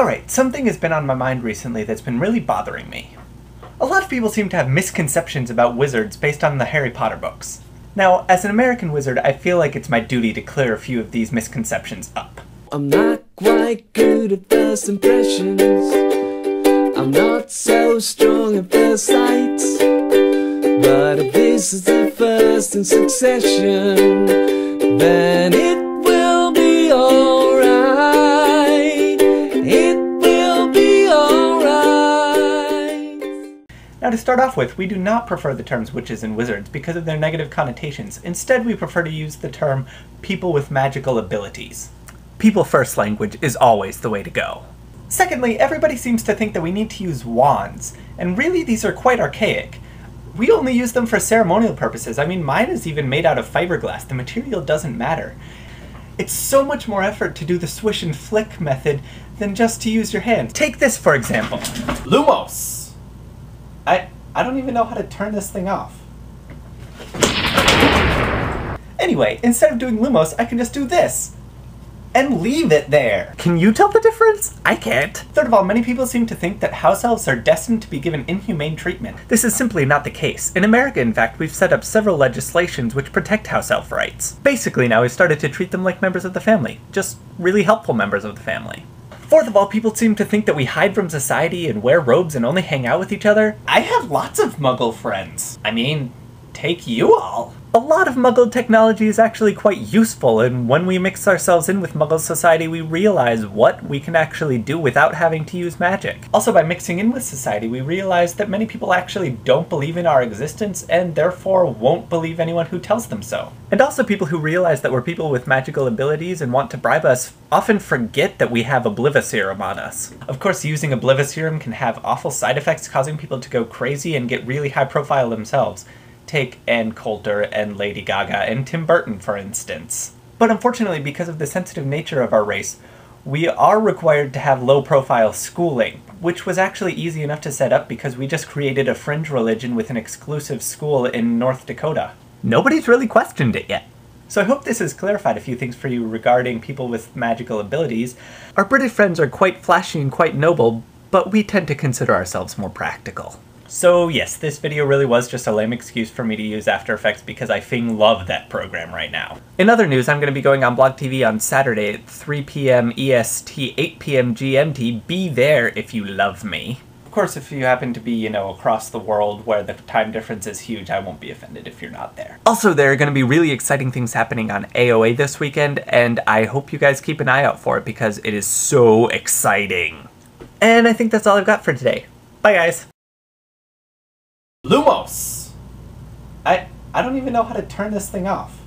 Alright, something has been on my mind recently that's been really bothering me. A lot of people seem to have misconceptions about wizards based on the Harry Potter books. Now, as an American wizard, I feel like it's my duty to clear a few of these misconceptions up. I'm not quite good at first impressions. I'm not so strong at first sight. But if this is the first in succession, then it will be alright. It will be alright. Now to start off with, we do not prefer the terms witches and wizards because of their negative connotations. Instead, we prefer to use the term people with magical abilities. People first language is always the way to go. Secondly, everybody seems to think that we need to use wands, and really these are quite archaic. We only use them for ceremonial purposes. I mean, mine is even made out of fiberglass. The material doesn't matter. It's so much more effort to do the swish and flick method than just to use your hand. Take this for example. Lumos! I don't even know how to turn this thing off. Anyway, instead of doing Lumos, I can just do this. And leave it there. Can you tell the difference? I can't. Third of all, many people seem to think that house elves are destined to be given inhumane treatment. This is simply not the case. In America, in fact, we've set up several legislations which protect house elf rights. Basically, now we've started to treat them like members of the family. Just really helpful members of the family. Fourth of all, people seem to think that we hide from society and wear robes and only hang out with each other. I have lots of Muggle friends. I mean, take you all. A lot of Muggle technology is actually quite useful, and when we mix ourselves in with Muggle society, we realize what we can actually do without having to use magic. Also, by mixing in with society, we realize that many people actually don't believe in our existence, and therefore won't believe anyone who tells them so. And also people who realize that we're people with magical abilities and want to bribe us often forget that we have Obliviserum on us. Of course, using Obliviserum can have awful side effects, causing people to go crazy and get really high profile themselves. Take Ann Coulter and Lady Gaga and Tim Burton, for instance. But unfortunately, because of the sensitive nature of our race, we are required to have low-profile schooling, which was actually easy enough to set up because we just created a fringe religion with an exclusive school in North Dakota. Nobody's really questioned it yet. So I hope this has clarified a few things for you regarding people with magical abilities. Our British friends are quite flashy and quite noble, but we tend to consider ourselves more practical. So yes, this video really was just a lame excuse for me to use After Effects because I fing love that program right now. In other news, I'm going to be going on Blog TV on Saturday at 3 p.m. EST, 8 p.m. GMT. Be there if you love me. Of course, if you happen to be, you know, across the world where the time difference is huge, I won't be offended if you're not there. Also, there are going to be really exciting things happening on AOA this weekend, and I hope you guys keep an eye out for it because it is so exciting. And I think that's all I've got for today. Bye, guys. Lumos! I don't even know how to turn this thing off.